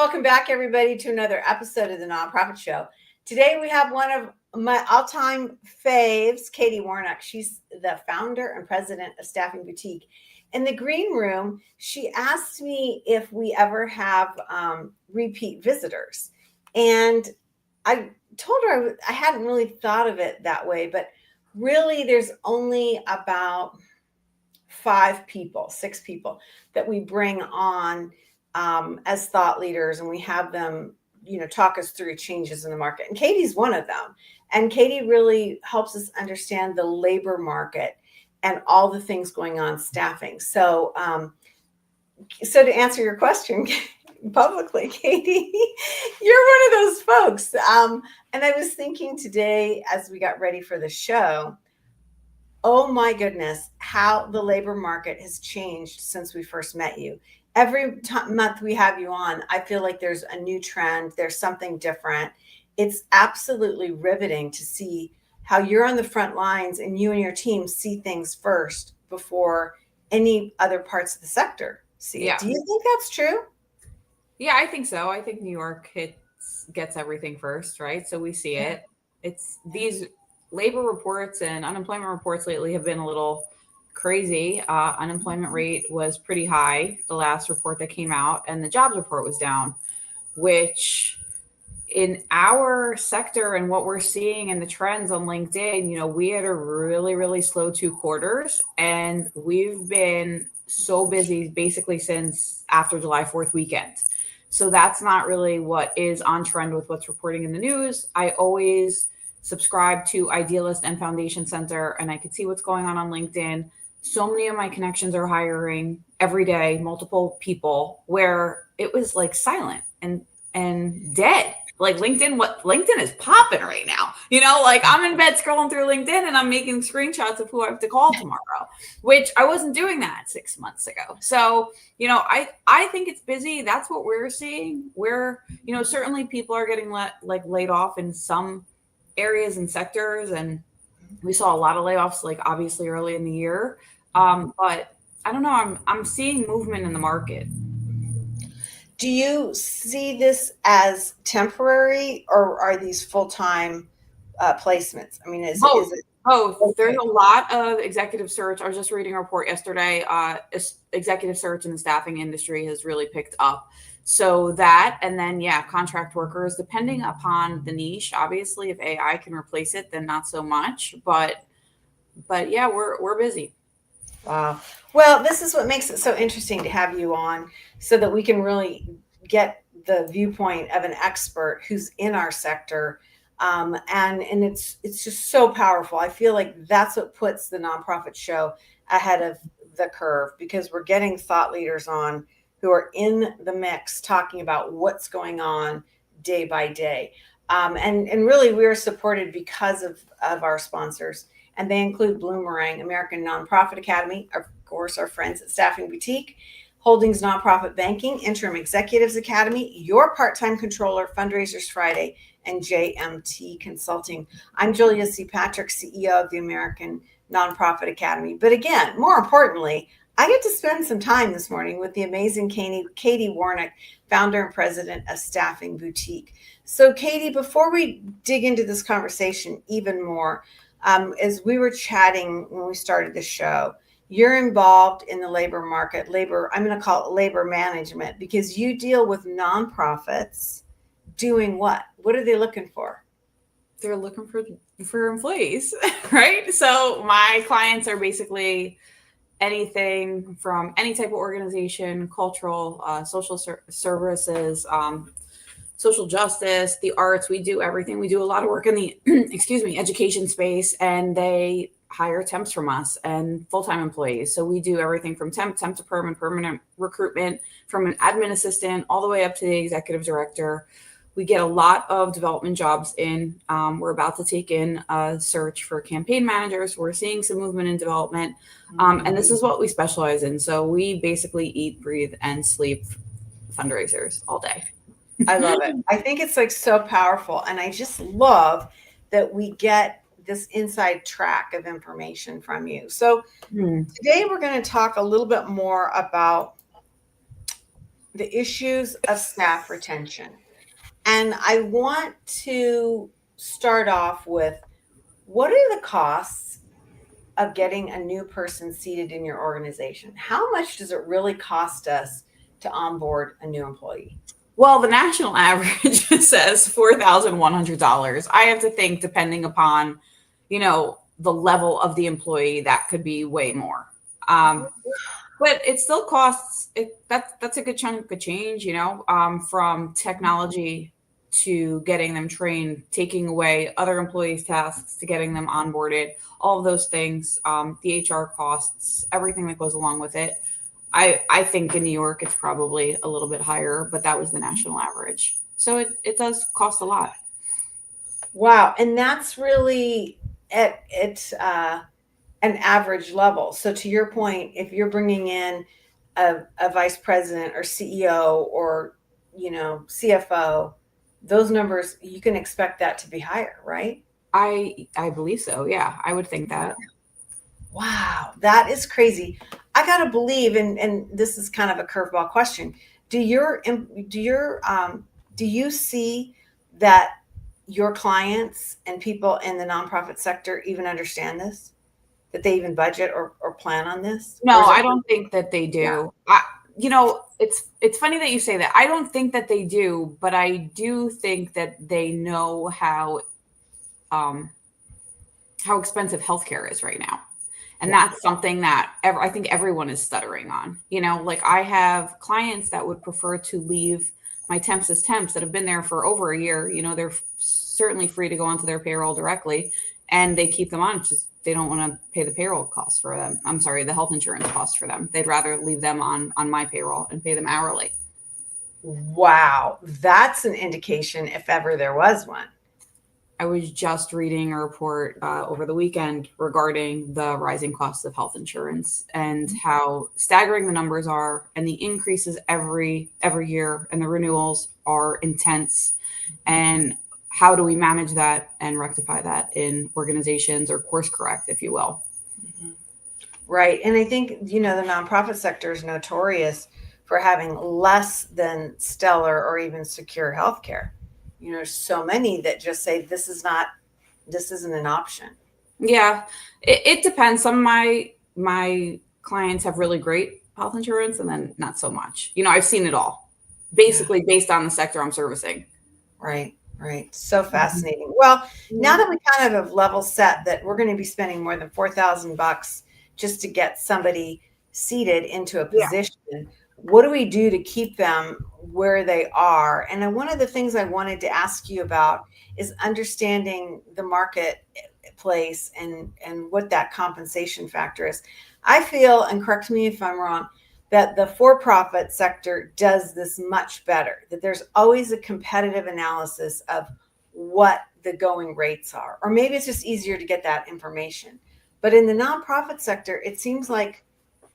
welcome back, everybody, to another episode of the Nonprofit Show. Today, we have one of my all-time faves, Katie Warnock. She's the founder and president of Staffing Boutique. In the green room, she asked me if we ever have repeat visitors. And I told her I hadn't really thought of it that way, but really there's only about 6 people that we bring on as thought leaders, and we have them, talk us through changes in the market. And Katie's one of them. And Katie really helps us understand the labor market and all the things going on staffing. So to answer your question publicly, Katie, you're one of those folks. And I was thinking today as we got ready for the show, oh my goodness, how the labor market has changed since we first met you. Every month we have you on, I feel like there's a new trend. There's something different. It's absolutely riveting to see how you're on the front lines and you and your team see things first before any other parts of the sector see it. Do you think that's true? Yeah, I think so. I think New York gets everything first, right? So we see it. It's these labor reports and unemployment reports lately have been a little crazy. Unemployment rate was pretty high, the last report that came out, and the jobs report was down, which in our sector and what we're seeing in the trends on LinkedIn, we had a really, really slow 2 quarters, and we've been so busy basically since after July 4th weekend. So that's not really what is on trend with what's reporting in the news. I always subscribe to Idealist and Foundation Center, and I could see what's going on LinkedIn. So many of my connections are hiring every day, multiple people, where it was like silent and dead. Like LinkedIn is popping right now. I'm in bed scrolling through LinkedIn and I'm making screenshots of who I have to call tomorrow, which I wasn't doing that 6 months ago. So, I think it's busy. That's what we're seeing. Certainly people are getting laid off in some areas and sectors, and we saw a lot of layoffs, obviously early in the year. But I don't know. I'm seeing movement in the market. Do you see this as temporary, or are these full-time placements? I mean, is it both? Okay. There's a lot of executive search. I was just reading a report yesterday. Executive search in the staffing industry has really picked up. So that, and then, contract workers, depending upon the niche. Obviously, if AI can replace it, then not so much. But yeah, we're busy. Wow. Well, this is what makes it so interesting to have you on, so that we can really get the viewpoint of an expert who's in our sector. And it's just so powerful. I feel like that's what puts the Nonprofit Show ahead of the curve, because we're getting thought leaders on who are in the mix talking about what's going on day by day. And really, we are supported because of our sponsors. And they include Bloomerang, American Nonprofit Academy, of course, our friends at Staffing Boutique, Holdings Nonprofit Banking, Interim Executives Academy, Your Part-Time Controller, Fundraisers Friday, and JMT Consulting. I'm Julia C. Patrick, CEO of the American Nonprofit Academy. But again, more importantly, I get to spend some time this morning with the amazing Katie Warnock, founder and president of Staffing Boutique. So Katie, before we dig into this conversation even more, as we were chatting when we started the show, you're involved in the labor market, I'm going to call it labor management, because you deal with nonprofits doing what? What are they looking for? They're looking for employees, right? So my clients are basically anything from any type of organization, cultural, social services, social justice, the arts. We do everything. We do a lot of work in the, education space, and they hire temps from us and full-time employees. So we do everything from temp to perm and permanent recruitment, from an admin assistant all the way up to the executive director. We get a lot of development jobs in. We're about to take in a search for campaign managers. We're seeing some movement in development. And this is what we specialize in. So we basically eat, breathe, and sleep fundraisers all day. I love it. I think it's so powerful. And I just love that we get this inside track of information from you. So today we're going to talk a little bit more about the issues of staff retention. And I want to start off with, what are the costs of getting a new person seated in your organization? How much does it really cost us to onboard a new employee? Well, the national average says $4,100. I have to think, depending upon, the level of the employee, that could be way more. But it still costs that's a good chunk of change, from technology to getting them trained, taking away other employees' tasks to getting them onboarded, all of those things, the HR costs, everything that goes along with it. I think in New York it's probably a little bit higher, but that was the national average. So it does cost a lot. Wow. And that's really at an average level. So to your point, if you're bringing in a vice president or CEO or, CFO, those numbers, you can expect that to be higher, right? I believe so. Yeah, I would think that. Wow, that is crazy. I gotta believe, and this is kind of a curveball question. Do you see that your clients and people in the nonprofit sector even understand this? That they even budget or plan on this? Or No, is it? I don't think that they Yeah. do. It's funny that you say that. I don't think that they do, but I do think that they know um how expensive healthcare is right now. And Yeah. that's something that I think everyone is stuttering on. Like I have clients that would prefer to leave my temps as temps that have been there for over a year. They're certainly free to go onto their payroll directly, and they keep them on. It's just they don't want to pay the payroll costs for them. I'm sorry, the health insurance costs for them. They'd rather leave them on my payroll and pay them hourly. Wow, that's an indication if ever there was one. I was just reading a report over the weekend regarding the rising costs of health insurance and how staggering the numbers are, and the increases every year, and the renewals are intense. And how do we manage that and rectify that in organizations, or course correct, if you will? Right. And I think, the nonprofit sector is notorious for having less than stellar or even secure healthcare. So many that just say this isn't an option. Yeah, it depends. Some of my clients have really great health insurance, and then not so much. I've seen it all, Yeah. basically based on the sector I'm servicing. Right. Right. So Mhm. fascinating. Well, now Mhm. that we kind of have level set that we're going to be spending more than $4,000 just to get somebody seated into a Yeah. position, what do we do to keep them where they are? And then one of the things I wanted to ask you about is understanding the marketplace and what that compensation factor is. I feel, and correct me if I'm wrong, that the for-profit sector does this much better, that there's always a competitive analysis of what the going rates are, or maybe it's just easier to get that information. But in the nonprofit sector, it seems like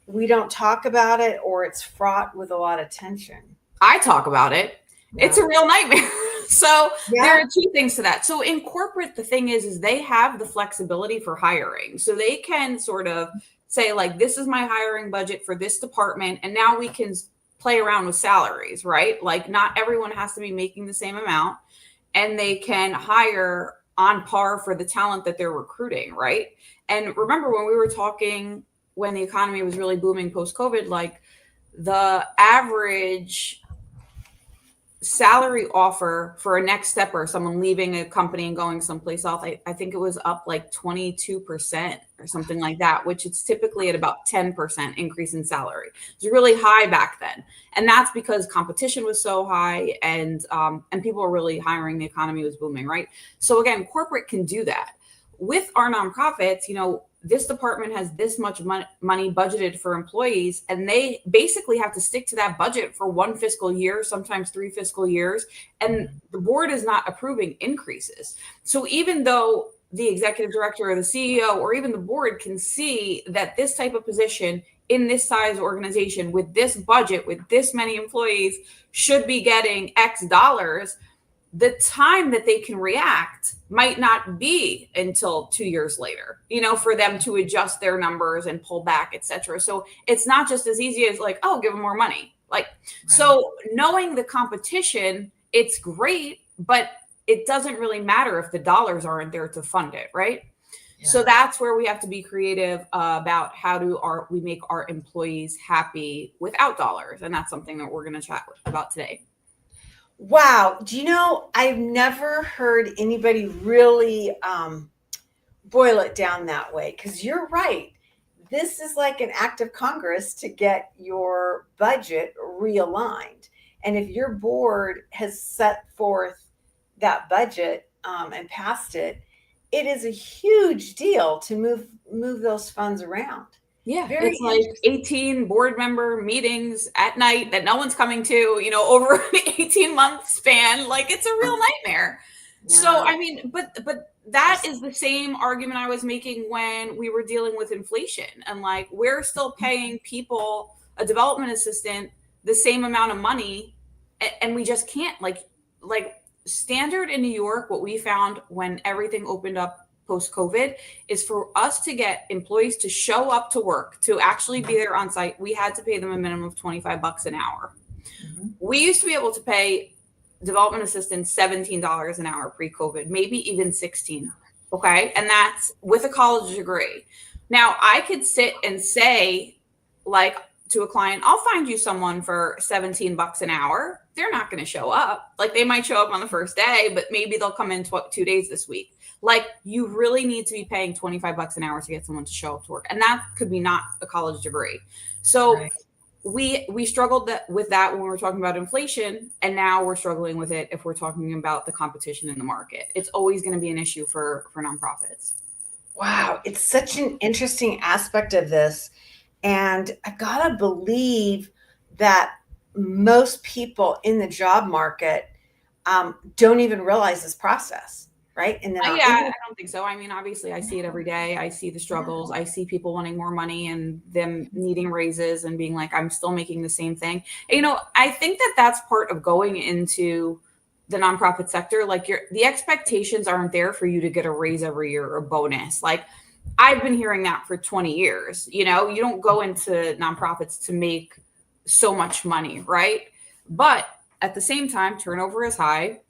we don't talk about it, or it's fraught with a lot of tension. I talk about it. It's Yeah. a real nightmare. So there Yeah. are two things to that. So in corporate, the thing is they have the flexibility for hiring. So they can sort of say, like, this is my hiring budget for this department, and now we can play around with salaries, right? Like, not everyone has to be making the same amount, and they can hire on par for the talent that they're recruiting, right? And remember when we were talking when the economy was really booming post COVID, like the average salary offer for a next stepper, someone leaving a company and going someplace else, I think it was up like 22% or something like that, which it's typically at about 10% increase in salary. It's really high back then. And that's because competition was so high, and people were really hiring, the economy was booming, right? So again, corporate can do that. With our nonprofits, this department has this much money budgeted for employees, and they basically have to stick to that budget for one fiscal year, sometimes 3 fiscal years, and the board is not approving increases. So even though the executive director or the CEO or even the board can see that this type of position in this size organization with this budget, with this many employees, should be getting X dollars, the time that they can react might not be until 2 years later, for them to adjust their numbers and pull back, etc. So it's not just as easy as like, oh, give them more money. Like, so knowing the competition, it's great, but it doesn't really matter if the dollars aren't there to fund it, right? Yeah. So that's where we have to be creative about how do we make our employees happy without dollars. And that's something that we're going to chat about today. Wow. Do you know, I've never heard anybody really boil it down that way, because you're right. This is like an act of Congress to get your budget realigned. And if your board has set forth that budget and passed it, it is a huge deal to move those funds around. Yeah, it's like 18 board member meetings at night that no one's coming to, over an 18-month span. Like, it's a real nightmare. Yeah. So, I mean, but that is the same argument I was making when we were dealing with inflation. And like, we're still paying people, a development assistant, the same amount of money, and we just can't. Like standard in New York, what we found when everything opened up post-COVID is for us to get employees to show up to work, to actually be there on site, we had to pay them a minimum of $25 an hour. Mm-hmm. We used to be able to pay development assistants $17 an hour pre-COVID, maybe even $16. Okay. And that's with a college degree. Now I could sit and say, like, to a client, I'll find you someone for $17 an hour. They're not going to show up. Like, they might show up on the first day, but maybe they'll come in 2 days this week. Like, you really need to be paying $25 an hour to get someone to show up to work. And that could be not a college degree. So we struggled with that when we were talking about inflation. And now we're struggling with it if we're talking about the competition in the market. It's always going to be an issue for nonprofits. Wow. It's such an interesting aspect of this. And I gotta believe that most people in the job market don't even realize this process, right? And then I don't think so. I mean, obviously, I see it every day. I see the struggles. I see people wanting more money and them needing raises and being like, I'm still making the same thing. I think that that's part of going into the nonprofit sector. Like, the expectations aren't there for you to get a raise every year or a bonus. Like, I've been hearing that for 20 years. You don't go into nonprofits to make so much money, right? But at the same time, turnover is high.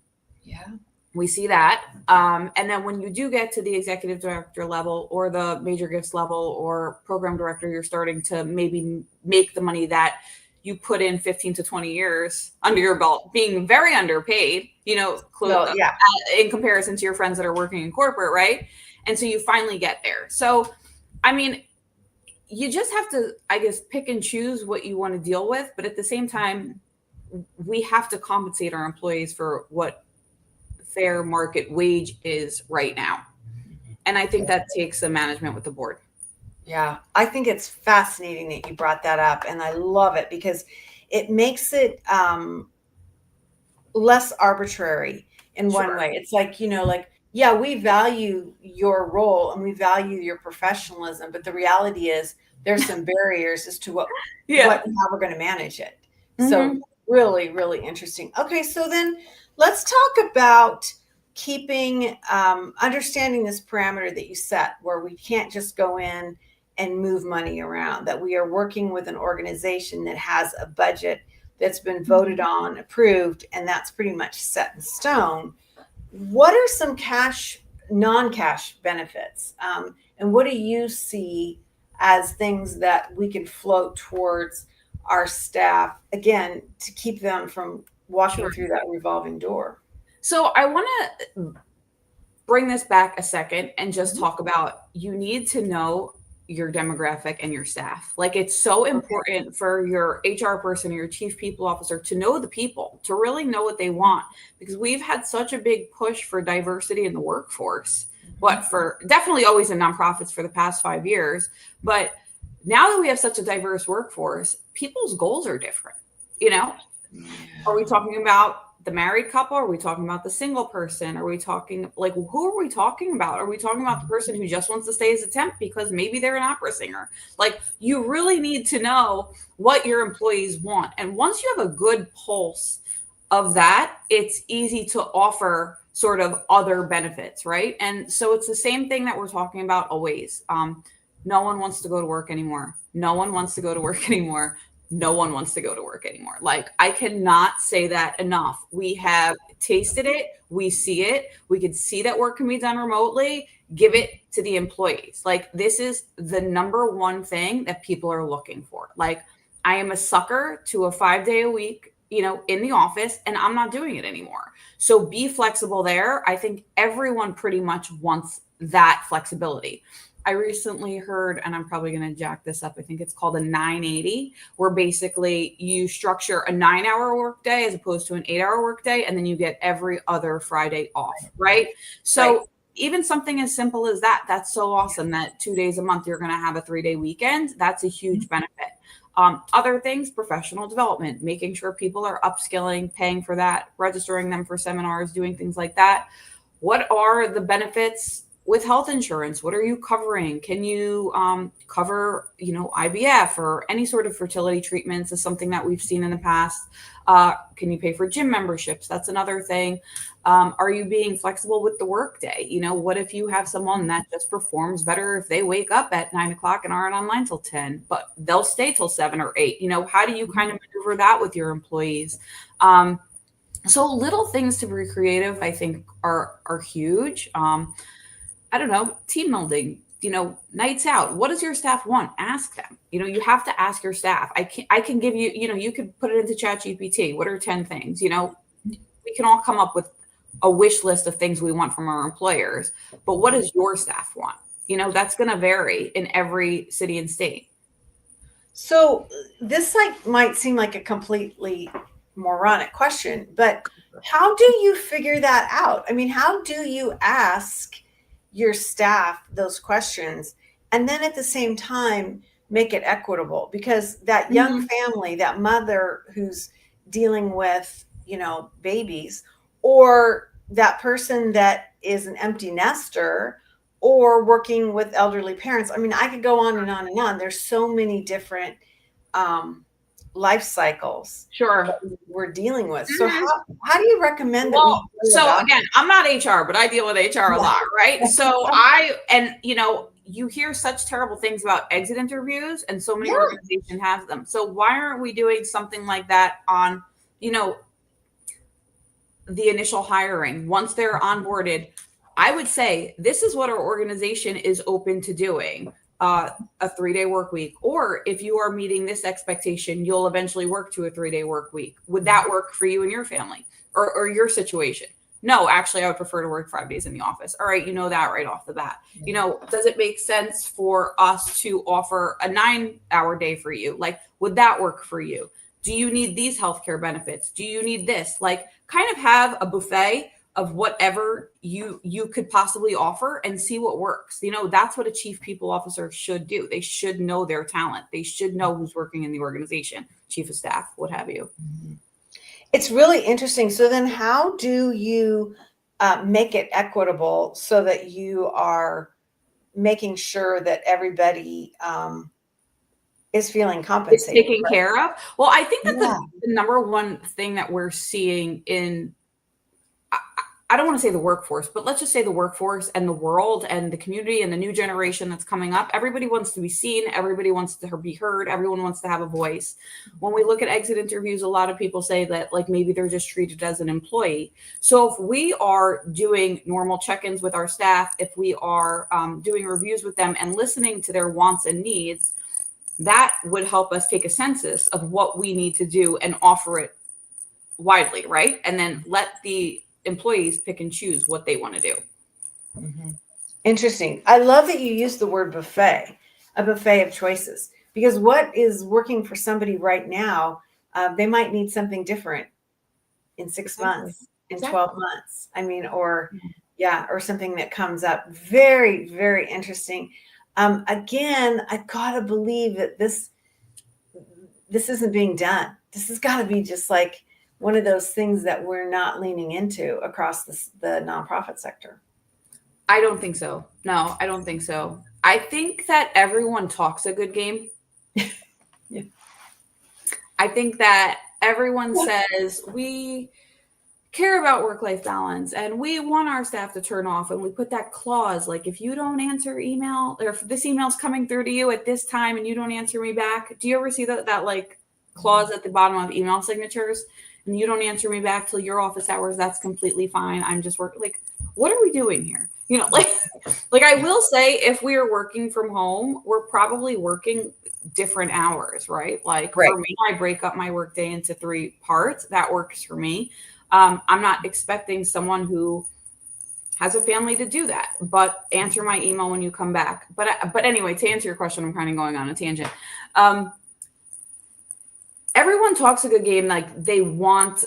Yeah, we see that. And then when you do get to the executive director level or the major gifts level or program director, you're starting to maybe make the money that you put in 15 to 20 years under your belt, being very underpaid, in comparison to your friends that are working in corporate, right? And so you finally get there. So, I mean, you just have to, I guess, pick and choose what you want to deal with. But at the same time, we have to compensate our employees for what fair market wage is right now. And I think that takes the management with the board. Yeah, I think it's fascinating that you brought that up. And I love it because it makes it less arbitrary in one way. It's like, yeah, we value your role and we value your professionalism, but the reality is there's some barriers as to how we're going to manage it. Mm-hmm. So really, really interesting. Okay, so then let's talk about keeping, understanding this parameter that you set where we can't just go in and move money around, that we are working with an organization that has a budget that's been voted on, approved, and that's pretty much set in stone. What are some non-cash benefits? And what do you see as things that we can float towards our staff, again, to keep them from walking through that revolving door? So I want to bring this back a second and just talk about, you need to know your demographic and your staff. Like, it's so important for your HR person or your chief people officer to know the people, to really know what they want, because we've had such a big push for diversity in the workforce, for definitely always in nonprofits for the past 5 years. But now that we have such a diverse workforce, people's goals are different. Are we talking about the married couple? Are we talking about the single person? Are we talking, like, who are we talking about? Are we talking about the person who just wants to stay as a temp because maybe they're an opera singer? Like, you really need to know what your employees want. And once you have a good pulse of that, it's easy to offer sort of other benefits, right? And so it's the same thing that we're talking about always. No one wants to go to work anymore. No one wants to go to work anymore. no one wants to go to work anymore. Like, I cannot say that enough. We have tasted it. We see it. We can see that work can be done remotely. Give it to the employees. Like, this is the number one thing that people are looking for. Like, I am a sucker to a 5-day a week, in the office, and I'm not doing it anymore. So be flexible there. I think everyone pretty much wants that flexibility. I recently heard, and I'm probably going to jack this up, I think it's called a 980, where basically you structure a 9-hour workday as opposed to an 8-hour workday, and then you get every other Friday off, right? So even something as simple as that, that's so awesome that 2 days a month you're going to have a 3-day weekend. That's a huge benefit. Other things, professional development, making sure people are upskilling, paying for that, registering them for seminars, doing things like that. What are the benefits with health insurance? What are you covering? Can you cover, IVF or any sort of fertility treatments is something that we've seen in the past. Can you pay for gym memberships? That's another thing. Are you being flexible with the workday? What if you have someone that just performs better if they wake up at 9 o'clock and aren't online till 10, but they'll stay till 7 or 8? How do you kind of maneuver that with your employees? So little things to be creative, I think, are huge. I don't know, team building, nights out. What does your staff want? Ask them. You have to ask your staff. I can give you, you could put it into ChatGPT. What are 10 things? We can all come up with a wish list of things we want from our employers, but what does your staff want? That's going to vary in every city and state. So this might seem like a completely moronic question, but how do you figure that out? I mean, how do you ask your staff those questions and then at the same time make it equitable? Because that young family, that mother who's dealing with, babies, or that person that is an empty nester or working with elderly parents. I mean, I could go on and on and on. There's so many different life cycles we're dealing with. So how do you recommend that again, I'm not HR, but I deal with HR a lot, right? So you hear such terrible things about exit interviews, and so many organizations have them. So why aren't we doing something like that on, the initial hiring? Once they're onboarded, I would say this is what our organization is open to doing. A 3-day work week, or if you are meeting this expectation, you'll eventually work to a 3-day work week. Would that work for you and your family or your situation? No, actually, I would prefer to work 5 days in the office. All right, that right off the bat. Does it make sense for us to offer a 9-hour day for you? Like, would that work for you? Do you need these healthcare benefits? Do you need this? Like, kind of have a buffet of whatever you could possibly offer and see what works. That's what a chief people officer should do. They should know their talent. They should know who's working in the organization, chief of staff, what have you. It's really interesting. So then how do you make it equitable so that you are making sure that everybody is feeling compensated? It's taken care of? Well, I think that the number one thing that we're seeing in, I don't want to say the workforce, but let's just say the workforce and the world and the community and the new generation that's coming up. Everybody wants to be seen. Everybody wants to be heard. Everyone wants to have a voice. When we look at exit interviews, a lot of people say that maybe they're just treated as an employee. So if we are doing normal check-ins with our staff, if we are doing reviews with them and listening to their wants and needs, that would help us take a census of what we need to do and offer it widely, right? And then let the employees pick and choose what they want to do. Interesting. I love that you use the word buffet, a buffet of choices, because what is working for somebody right now, they might need something different in 6 months, in 12 months. I mean, or something that comes up. Very, very interesting. Again, I've got to believe that this isn't being done. This has got to be just like one of those things that we're not leaning into across the nonprofit sector. I don't think so. No, I don't think so. I think that everyone talks a good game. I think that everyone says we care about work-life balance and we want our staff to turn off, and we put that clause, like, if you don't answer email, or if this email's coming through to you at this time and you don't answer me back. Do you ever see that like clause at the bottom of email signatures and you don't answer me back till your office hours, that's completely fine. I'm just working. Like, what are we doing here? You know, like I will say, if we are working from home, we're probably working different hours, right? Like for me, I break up my workday into 3 parts. That works for me. I'm not expecting someone who has a family to do that, but answer my email when you come back. But anyway, to answer your question, I'm kind of going on a tangent. Everyone talks a good game. Like, they want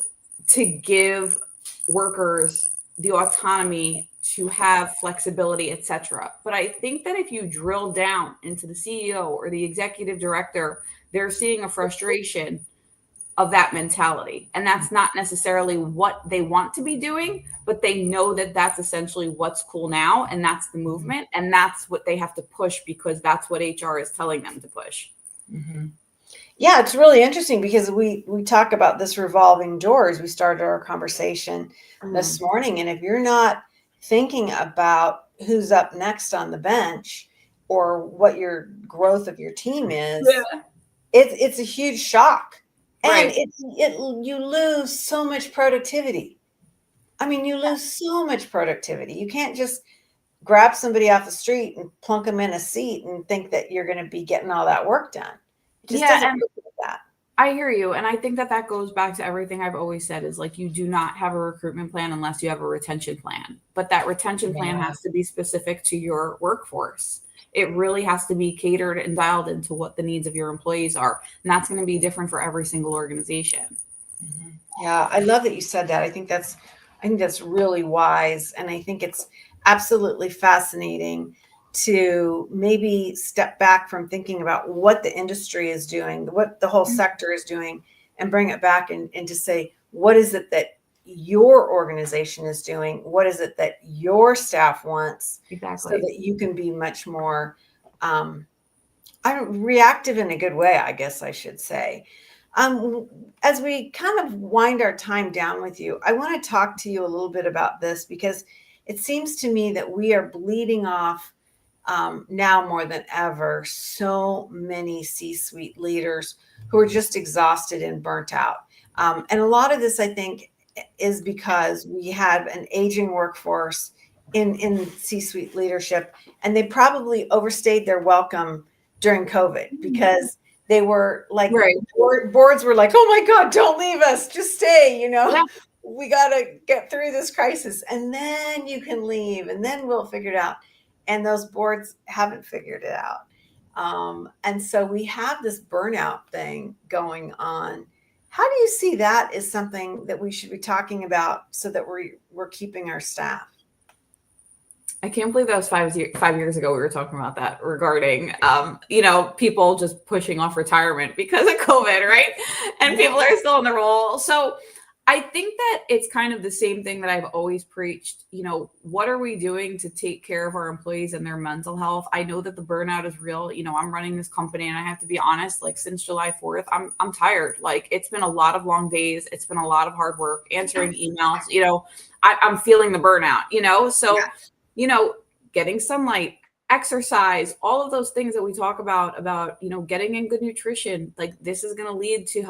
to give workers the autonomy to have flexibility, etc. But I think that if you drill down into the CEO or the executive director, they're seeing a frustration of that mentality. And that's not necessarily what they want to be doing, but they know that that's essentially what's cool now. And that's the movement. And that's what they have to push, because that's what HR is telling them to push. Mm-hmm. Yeah, it's really interesting because we talk about this revolving doors. We started our conversation this morning. And if you're not thinking about who's up next on the bench or what your growth of your team is, it's a huge shock. And you lose so much productivity. I mean, you lose so much productivity. You can't just grab somebody off the street and plunk them in a seat and think that you're going to be getting all that work done. It just doesn't work like that. I hear you. And I think that goes back to everything I've always said, is like, you do not have a recruitment plan unless you have a retention plan. But that retention plan has to be specific to your workforce. It really has to be catered and dialed into what the needs of your employees are. And that's going to be different for every single organization. Mm-hmm. Yeah, I love that you said that. I think that's really wise. And I think it's absolutely fascinating to maybe step back from thinking about what the industry is doing, what the whole sector is doing, and bring it back and to say, what is it that your organization is doing? What is it that your staff wants? Exactly. So that you can be much more reactive in a good way, I guess I should say. As we kind of wind our time down with you, I want to talk to you a little bit about this, because it seems to me that we are bleeding off now more than ever so many C-suite leaders who are just exhausted and burnt out. And a lot of this, I think, is because we have an aging workforce in C-suite leadership, and they probably overstayed their welcome during COVID, because they were like, boards were like, oh my God, don't leave us, just stay, we got to get through this crisis and then you can leave and then we'll figure it out. And those boards haven't figured it out. And so we have this burnout thing going on. How do you see that as something that we should be talking about so that we're keeping our staff? I can't believe that was 5 years ago we were talking about that, regarding, people just pushing off retirement because of COVID, right? And people are still in the role. So I think that it's kind of the same thing that I've always preached. What are we doing to take care of our employees and their mental health? I know that the burnout is real. I'm running this company, and I have to be honest, like, since July 4th, I'm tired. Like, it's been a lot of long days. It's been a lot of hard work, answering emails. I'm feeling the burnout, so, getting sunlight, exercise, all of those things that we talk about, getting in good nutrition, like, this is going to lead to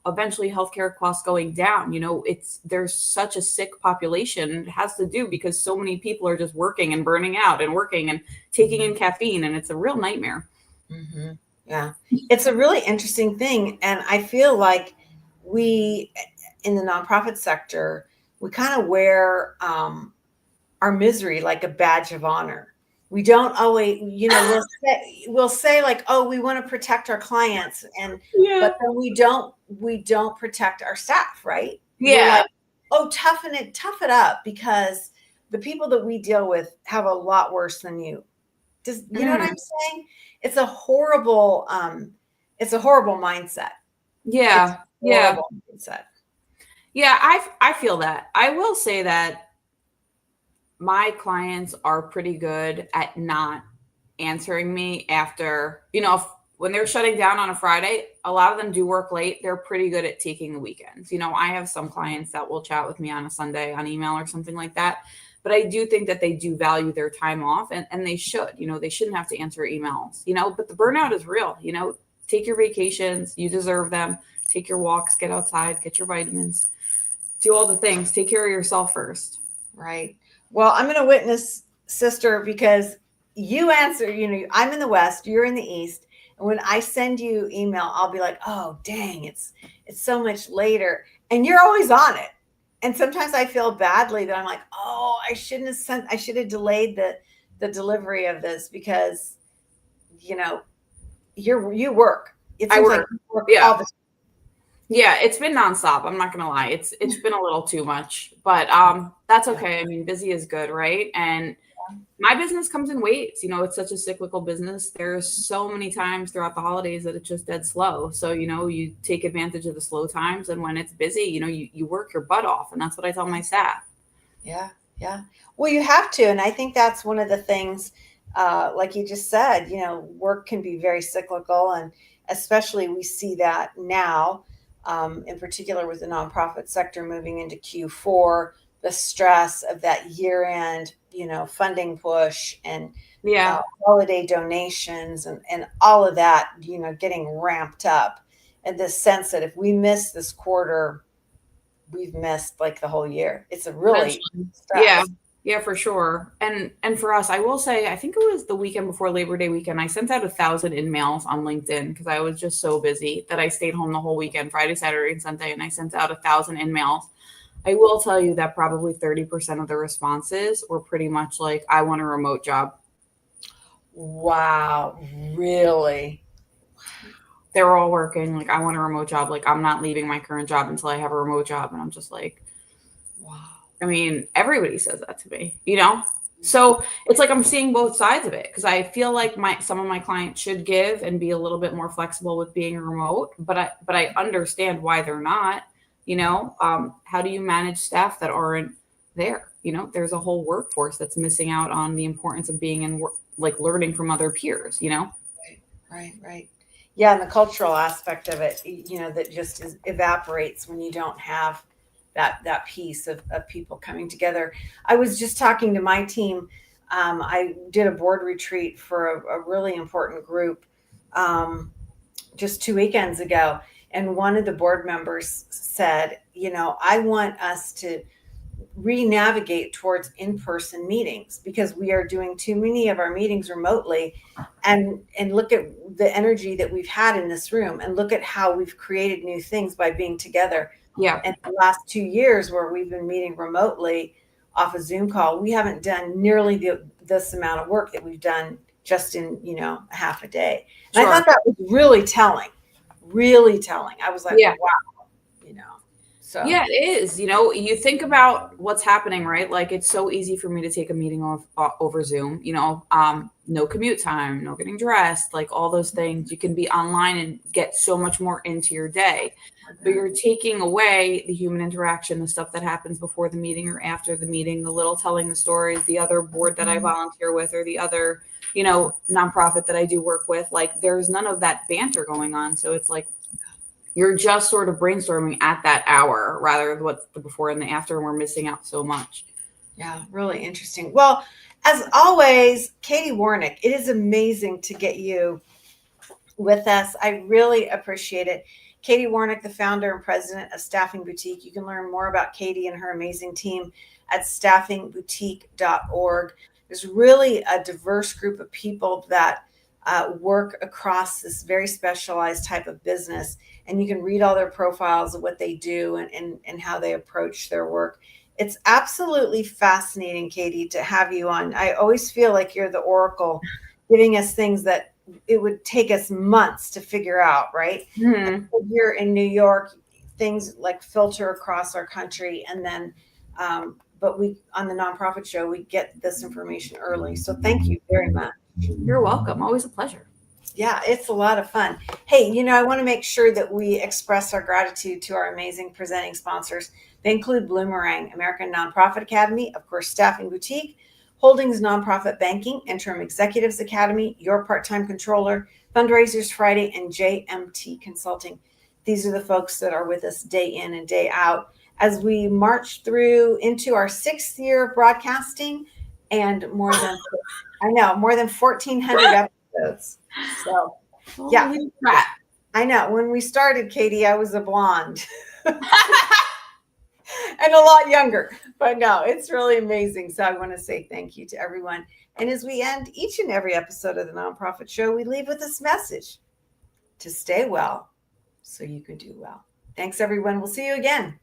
eventually healthcare costs going down. There's such a sick population. It has to do because so many people are just working and burning out and working and taking in caffeine, and it's a real nightmare. Mm-hmm. Yeah. It's a really interesting thing. And I feel like we, in the nonprofit sector, we kind of wear our misery like a badge of honor. We don't always, we'll say like, oh, we want to protect our clients, but then we don't protect our staff, right? Yeah. We're like, oh, tough it up, because the people that we deal with have a lot worse than you. You know what I'm saying? It's a horrible mindset. Yeah. Mindset. Yeah, I feel that. I will say that my clients are pretty good at not answering me after, when they're shutting down on a Friday. A lot of them do work late. They're pretty good at taking the weekends. I have some clients that will chat with me on a Sunday on email or something like that. But I do think that they do value their time off, and they should. They shouldn't have to answer emails, but the burnout is real. take your vacations. You deserve them. Take your walks, get outside, get your vitamins, do all the things. Take care of yourself first. Right. Well, I'm going to witness, sister, because you answer, I'm in the West, you're in the East. And when I send you email, I'll be like, oh, dang, it's so much later. And you're always on it. And sometimes I feel badly that I'm like, oh, I should have delayed the delivery of this because, you work. It I seems work. like you work Yeah. all the time. Yeah, it's been nonstop. I'm not gonna lie. It's been a little too much, but that's okay. I mean, busy is good, right? And my business comes in waves. It's such a cyclical business. There's so many times throughout the holidays that it's just dead slow. So, you take advantage of the slow times, and when it's busy, you work your butt off, and that's what I tell my staff. Yeah, yeah. Well, you have to, and I think that's one of the things, like you just said. Work can be very cyclical, and especially we see that now, in particular with the nonprofit sector moving into Q4, the stress of that year-end, funding push and Yeah. holiday donations and all of that, getting ramped up, and this sense that if we miss this quarter, we've missed like the whole year. It's a really Yeah. stress. Yeah, for sure. And for us, I will say, I think it was the weekend before Labor Day weekend, I sent out 1,000 in-mails on LinkedIn because I was just so busy that I stayed home the whole weekend, Friday, Saturday, and Sunday, and I sent out 1,000 in-mails. I will tell you that probably 30% of the responses were pretty much like, I want a remote job. Wow, really? They were all working like, I want a remote job. Like, I'm not leaving my current job until I have a remote job. And I'm just like, Wow. I mean, everybody says that to me, So it's like I'm seeing both sides of it because I feel like some of my clients should give and be a little bit more flexible with being remote, but I understand why they're not. How do you manage staff that aren't there? There's a whole workforce that's missing out on the importance of being in work, like learning from other peers. Right. Yeah, and the cultural aspect of it, that just evaporates when you don't have that piece of people coming together. I was just talking to my team. I did a board retreat for a really important group just 2 weekends ago, and one of the board members said, I want us to re-navigate towards in-person meetings because we are doing too many of our meetings remotely, and look at the energy that we've had in this room and look at how we've created new things by being together. Yeah. And the last 2 years where we've been meeting remotely off a Zoom call, we haven't done nearly this amount of work that we've done just in, a half a day. And Sure. I thought that was really telling. I was like, Yeah. wow, so. Yeah, it is. You think about what's happening, right? Like it's so easy for me to take a meeting over Zoom, no commute time, no getting dressed, like all those things. You can be online and get so much more into your day, but you're taking away the human interaction, the stuff that happens before the meeting or after the meeting, the little telling the stories, the other board that I volunteer with or the other, nonprofit that I do work with. Like there's none of that banter going on. So it's like, you're just sort of brainstorming at that hour rather than what's the before and the after, and we're missing out so much. Yeah, really interesting. Well, as always, Katie Warnock, it is amazing to get you with us. I really appreciate it. Katie Warnock, the founder and president of Staffing Boutique. You can learn more about Katie and her amazing team at staffingboutique.org. There's really a diverse group of people that work across this very specialized type of business. And you can read all their profiles of what they do and how they approach their work. It's absolutely fascinating, Katie, to have you on. I always feel like you're the oracle, giving us things that it would take us months to figure out, right? Mm-hmm. Here in New York, things like filter across our country. And then, but we, on the nonprofit show, we get this information early. So thank you very much. You're welcome. Always a pleasure. Yeah, it's a lot of fun. Hey, I want to make sure that we express our gratitude to our amazing presenting sponsors. They include Bloomerang, American Nonprofit Academy, of course, Staffing Boutique, Holdings Nonprofit Banking, Interim Executives Academy, Your Part-Time Controller, Fundraisers Friday, and JMT Consulting. These are the folks that are with us day in and day out as we march through into our 6th year of broadcasting and more than 1,400 episodes. So, yeah. I know. When we started, Katie, I was a blonde and a lot younger. But no, it's really amazing. So I want to say thank you to everyone. And as we end each and every episode of the Nonprofit Show, we leave with this message to stay well so you can do well. Thanks, everyone. We'll see you again.